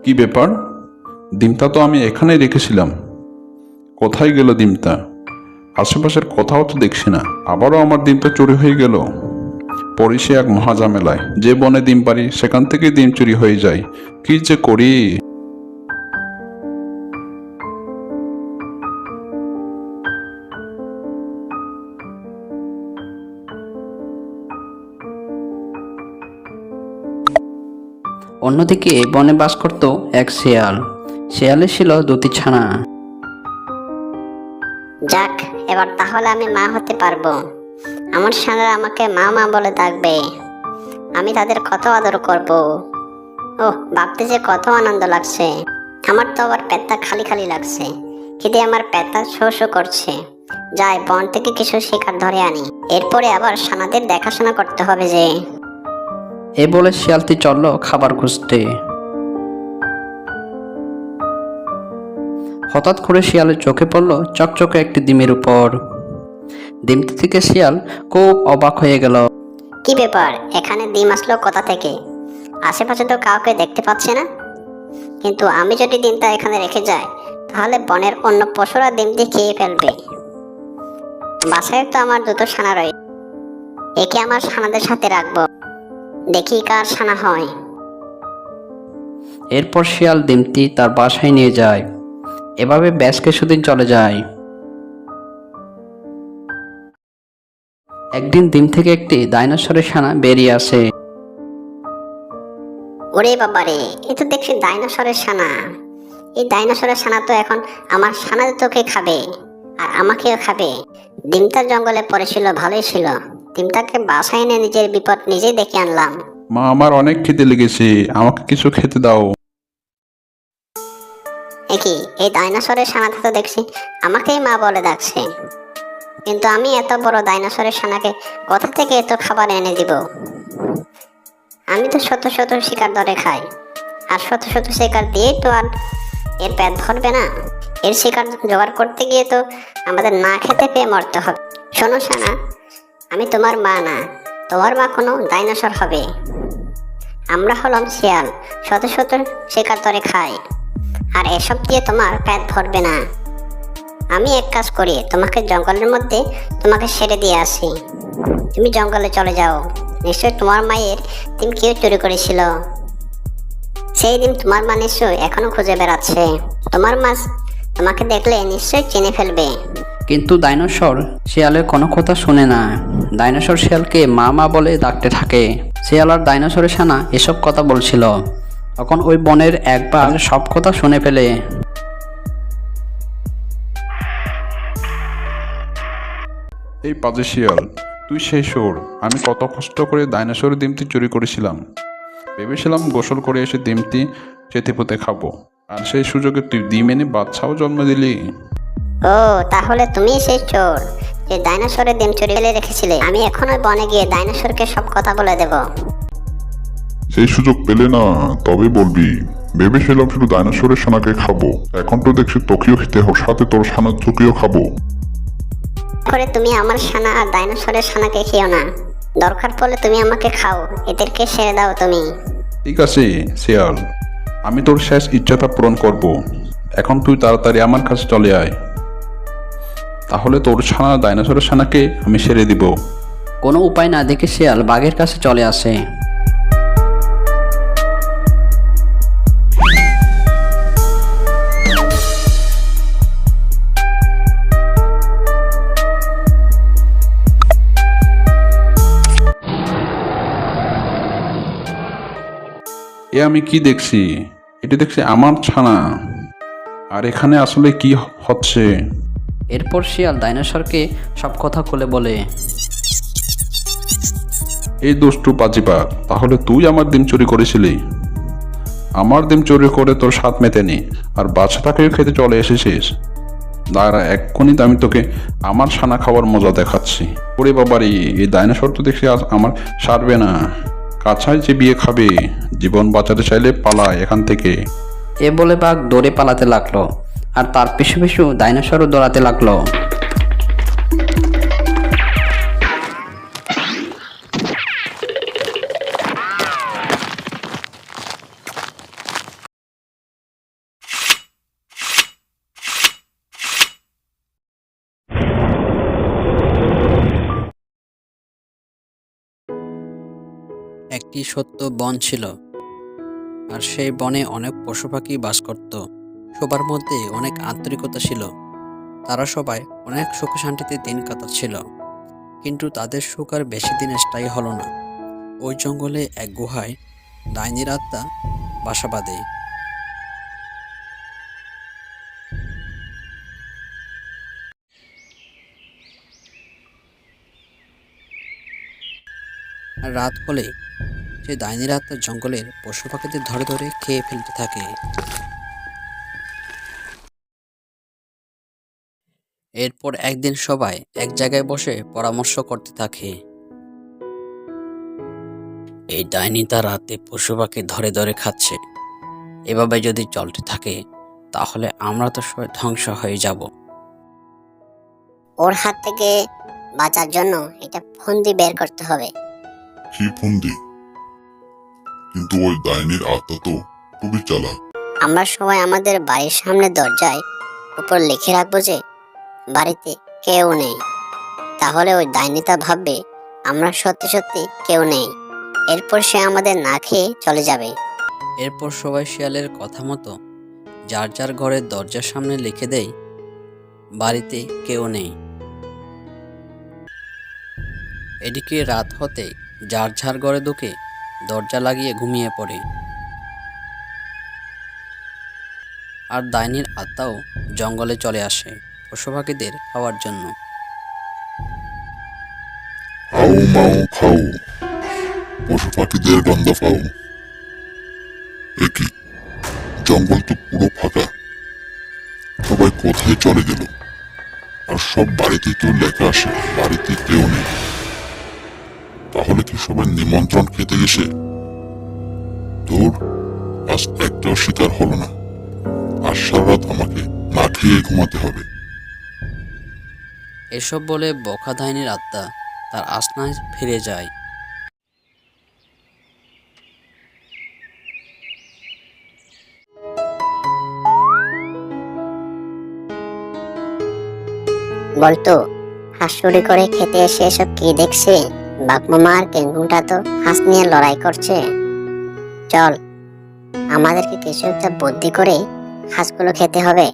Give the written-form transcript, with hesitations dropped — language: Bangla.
কি ব্যাপার? ডিমটা তো আমি এখানেই রেখেছিলাম। কোথায় গেল ডিমটা? আশেপাশের কোথাও তো দেখছি না। আবারও আমার ডিমটা চুরি হয়ে গেল। পড়ি সে এক মহাঝামেলায়। যে বনে ডিম পারি সেখান থেকেই ডিম চুরি হয়ে যায়। কি যে করি! অন্যদিকে বনে বাস করত এক শেয়াল। শেয়ালের ছিল দুটি ছানা। যাক, এবার তাহলে আমি মা হতে পারবো। আমার সানারা আমাকে মা মা বলে ডাকবে। আমি তাদের কত আদর করব। ওহ, ভাবতে যে কত আনন্দ লাগছে। আমার তো আবার পেটটা খালি খালি লাগছে। খিদে আমার পেটটা শো শো করছে। যাই, বন থেকে কিছু শিকার ধরে আনি। এরপরে আবার সানাদের দেখাশোনা করতে হবে যে। এ বলে শিয়ালটি চলল খাবার খুঁজতে। হঠাৎ করে শিয়ালের চোখে পড়ল চকচকে একটি ডিমের উপর। ডিমটি থেকে শিয়াল খুব অবাক হয়ে গেল। কি ব্যাপার, এখানে ডিম আসলো কোথা থেকে? আশেপাশে তো কাউকে দেখতে পাচ্ছি না। কিন্তু আমি যদি ডিমটা এখানে রেখে যাই, তাহলে বনের অন্য পশুরা ডিমটি খেয়ে ফেলবে। বাসায় তো আমার দুটো ছানা রয়েছে। একে আমার ছানাদের সাথে রাখবো। দেখি কার ছানা হয়। এরপর শিয়াল ডিমটি তার বাসায় নিয়ে যায়। এভাবে বেশ কিছুদিন চলে যায়। একদিন ডিম থেকে একটি ডাইনোসরের ছানা বেরিয়ে আসে। ওরে বাবারে, এ তো দেখছি ডাইনোসরের ছানা। এই ডাইনোসরের ছানা তো এখন আমার ছানাদের তোকে খাবে, আর আমাকেও খাবে। ডিমটা জঙ্গলে পড়েছিল, ভালোই ছিল। ডিমটাকে বাসায় এনে নিজের বিপদ নিজেই ডেকে আনলাম। মা, আমার অনেক খিদে লেগেছে, আমাকে কিছু খেতে দাও। একই, এই ডাইনোসরের ছানাটা তো দেখছি আমাকেই মা বলে ডাকছে। কিন্তু আমি এত বড় ডাইনোসরের ছানাকে কোথা থেকে এত খাবার এনে দিব? আমি তো শত শত শিকার ধরে খাই, আর শত শত শিকার দিয়েই তো আর এর পেট ভরবে না। এর শিকার জোগাড় করতে গিয়ে তো আমাদের না খেতে পেয়ে মরতে হবে। শোনো ছানা, আমি তোমার মা না, তোমার মা কোনো ডাইনোসর হবে। আমরা হলাম শিয়াল, শত শত শিকার ধরে খাই, আর এসব দিয়ে তোমার পেট ভরবে না। আমি এক কাজ করি, তোমাকে জঙ্গলের মধ্যে তোমাকে ছেড়ে দিয়ে আসি। তুমি জঙ্গলে চলে যাও। নিশ্চয় তোমার মায়ের ডিম কেউ চুরি করেছিল। সেই ডিম তোমার মা নিশ্চয় এখনো খুঁজে বেড়াচ্ছে। তোমার মা তোমাকে দেখলে নিশ্চয় চিনে ফেলবে। কিন্তু ডাইনোসর শিয়ালের কোনো কথা শুনে না। ডাইনোসর শিয়ালকে মা মা বলে ডাকতে থাকে। শিয়াল আর ডাইনোসরের ছানা এসব কথা বলছিল। তখন ওই বনের একবার সব কথা শুনে ফেলে। এই পাজে শিয়াল, তুই সেই সুর। আমি কত কষ্ট করে ডাইনোসরের ডিমটি চুরি করেছিলাম। ভেবেছিলাম গোসল করে এসে ডিমটি চেটে পুঁতে খাবো, আর সেই সুযোগে তুই ডিম এনে বাচ্চাও জন্ম দিলি। ও, তাহলে তুমি সেই চোর যে ডাইনোসরের ডিম চুরি ফেলে রেখেছিলে। আমি এখন ওই বনে গিয়ে ডাইনোসরকে সব কথা বলে দেব। সেই সুযোগ পেলে না, তবে বলবি। ভেবেছিলাম শুধু ডাইনোসরের ছানাকে খাবো, এখন তো দেখছি তোকেও খেতে হোক, সাথে তোর ছানার চোখেও খাবো। করে তুমি আমার ছানা আর ডাইনোসরের ছানাকে খেও না। দরকার পড়লে তুমি আমাকে খাও, এদেরকে ছেড়ে দাও তুমি। ঠিক আছে শিয়াল, আমি তোর শেষ ইচ্ছাটা পূরণ করব। এখন তুই তাড়াতাড়ি আমার কাছে চলে আয়, তাহলে তোর ছানা ডাইনোসরের ছানাকে আমি ছেড়ে দিব। কোনো উপায় না দেখে শিয়াল বাঘের কাছে চলে আসে। এ আমি কি দেখছি? এটা দেখছি আমার ছানা। আর এখানে আসলে কি হচ্ছে? এরপর শিয়াল ডাইনোসরকে সব কথা খুলে বলে। এই দুষ্টু পাজিবাগ, তাহলে তুই আমার ডিম চুরি করেছিলি। আমার ডিম চুরি করে তোর স্বাদ মেটেনি, আর বাচ্চাটাকেও খেতে চলে এসেছিস। দাঁড়া, এক্ষুনি আমি তোকে আমার ছানা খাওয়ার মজা দেখাচ্ছি। ওরে বাবারি, এই ডাইনোসর তো দেখছি আজ আমার সারবে না। কাছায় যে বিয়ে খাবে। জীবন বাঁচাতে চাইলে পালায় এখান থেকে। এ বলে বাঘ দৌড়ে পালাতে লাগলো, আর তার পিছু পিছু ডাইনোসরও দৌড়াতে লাগলো। একটি সত্য বন ছিল, আর সেই বনে অনেক পশু পাখি বাস করত। সবার মধ্যে অনেক আন্তরিকতা ছিল। তারা সবাই অনেক সুখ শান্তিতে দিন কাটাচ্ছিল। কিন্তু তাদের সুখ আর বেশি দিন স্থায়ী হলো না। ওই জঙ্গলে এক গুহায় ডাইনির আত্মা বাসা বাঁধে। আর রাত হলে সে ডাইনির আত্মা জঙ্গলের পশু পাখিদের ধরে ধরে খেয়ে ফেলতে থাকে। এরপর একদিন সবাই এক জায়গায় বসে পরামর্শ করতে থাকে। এই ডাইনি তার রাতে পশু পাখি ধরে ধরে খাচ্ছে। এভাবে যদি চলতে থাকে তাহলে আমরা তো সবাই ধ্বংস হয়ে যাব। ওর হাত থেকে বাঁচার জন্য এটা ফন্দি বের করতে হবে। কি ফন্দি? কিন্তু ওই ডাইনির আত্মা তো খুবই চালাক। আমরা সবাই আমাদের বাড়ির সামনে দরজায় উপর লিখে রাখবো যে বাড়িতে কেউ নেই। তাহলে ওই ডাইনিটা ভাববে আমরা সত্যি সত্যি কেউ নেই। এরপর সে আমাদের না খেয়ে চলে যাবে। এরপর সবাই শিয়ালের কথা মতো যার যার ঘরের দরজার সামনে লিখে দেয়, বাড়িতে কেউ নেই। এদিকে রাত হতে যার যার ঘরে ঢুকে দরজা লাগিয়ে ঘুমিয়ে পড়ে। আর ডাইনির আত্মাও জঙ্গলে চলে আসে পশু পাখিদের খাওয়ার জন্য। হাউ মাউ খাও, পশু পাখিদের গন্ধ পাও। একই, জঙ্গল তো পুরো ফাঁকা। সবাই কোথায় চলে গেল? আর সব বাড়িতে তো লেখা আসে বাড়িতে কেউ নেই। তাহলে কি সবাই নিমন্ত্রণ খেতে গেছে? তোর আজ একটাও শিকার হলো না। আর সারা রাত আমাকে না খেয়ে ঘুমাতে হবে। এসব বলে বকা ডাইনির আত্মা তার আসনায় ফিরে যায়। বলতো হাঁস চুরি করে খেতে এসে এসব কি দেখছে? বাঘমামা আর কেঙ্গুটা তো হাঁস নিয়ে লড়াই করছে। চল, আমাদেরকে কিছু একটা বুদ্ধি করে হাঁসগুলো খেতে হবে।